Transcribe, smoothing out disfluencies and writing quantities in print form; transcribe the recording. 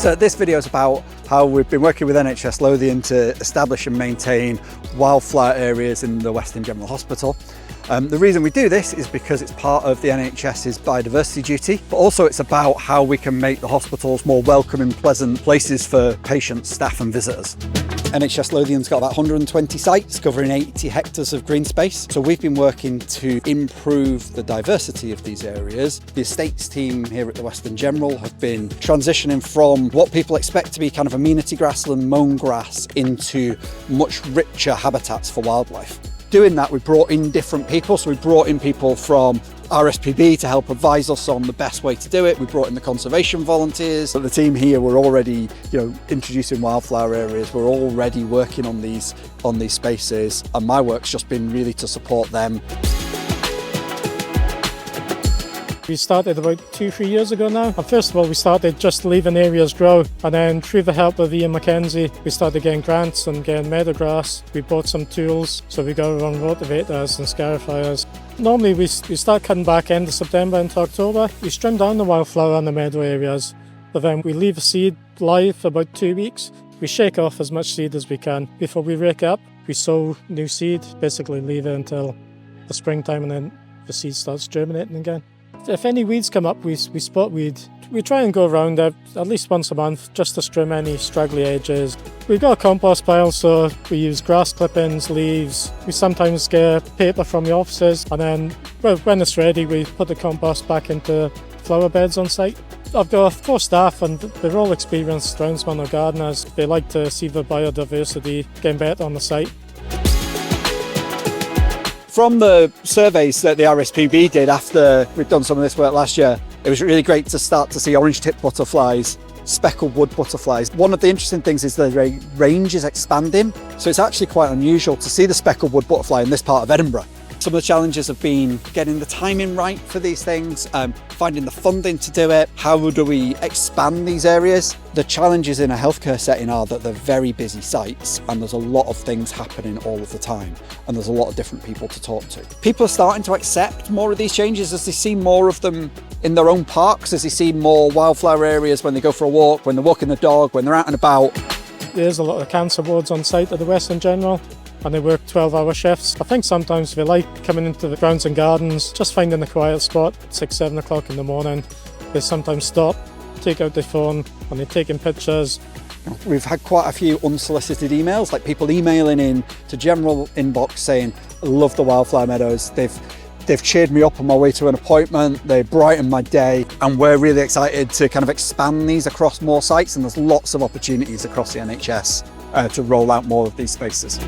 So this video is about how we've been working with NHS Lothian to establish and maintain wildflower areas in the Western General Hospital. The reason we do this is because it's part of the NHS's biodiversity duty, but also it's about how we can make the hospitals more welcoming, pleasant places for patients, staff and visitors. NHS Lothian's got about 120 sites covering 80 hectares of green space. So we've been working to improve the diversity of these areas. The estates team here at the Western General have been transitioning from what people expect to be kind of amenity grassland, mown grass into much richer habitats for wildlife. Doing that, we brought in different people. So we brought in people from RSPB to help advise us on the best way to do it. We brought in the conservation volunteers. So the team here were already, introducing wildflower areas. We're already working on these spaces, and my work's just been really to support them. We started about 2-3 years ago now. And first of all, we started just leaving areas grow. And then through the help of Ian Mackenzie, we started getting grants and getting meadow grass. We bought some tools, so we got our own rotivators and scarifiers. Normally we start cutting back end of September into October. We trim down the wildflower and the meadow areas, but then we leave a seed live for about 2 weeks. We shake off as much seed as we can. Before we rake up, we sow new seed, basically leave it until the springtime, and then the seed starts germinating again. If any weeds come up, we spot weed. We try and go around at least once a month just to trim any straggly edges. We've got a compost pile, so we use grass clippings, leaves. We sometimes get paper from the offices, and then when it's ready, we put the compost back into flower beds on site. I've got 4 staff, and they're all experienced groundsmen or gardeners. They like to see the biodiversity getting better on the site. From the surveys that the RSPB did after we'd done some of this work last year, it was really great to start to see orange-tipped butterflies, speckled wood butterflies. One of the interesting things is the range is expanding, so it's actually quite unusual to see the speckled wood butterfly in this part of Edinburgh. Some of the challenges have been getting the timing right for these things, finding the funding to do it. How do we expand these areas? The challenges in a healthcare setting are that they're very busy sites, and there's a lot of things happening all of the time, and there's a lot of different people to talk to. People are starting to accept more of these changes as they see more of them in their own parks, as they see more wildflower areas when they go for a walk, when they're walking the dog, when they're out and about. There's a lot of cancer wards on site at the Western General, and they work 12-hour shifts. I think sometimes they like coming into the grounds and gardens, just finding a quiet spot, 6-7 o'clock in the morning. They sometimes stop, take out their phone, and they're taking pictures. We've had quite a few unsolicited emails, like people emailing in to general inbox saying, "I love the wildflower meadows. They've cheered me up on my way to an appointment, they brighten my day," and we're really excited to kind of expand these across more sites, and there's lots of opportunities across the NHS to roll out more of these spaces.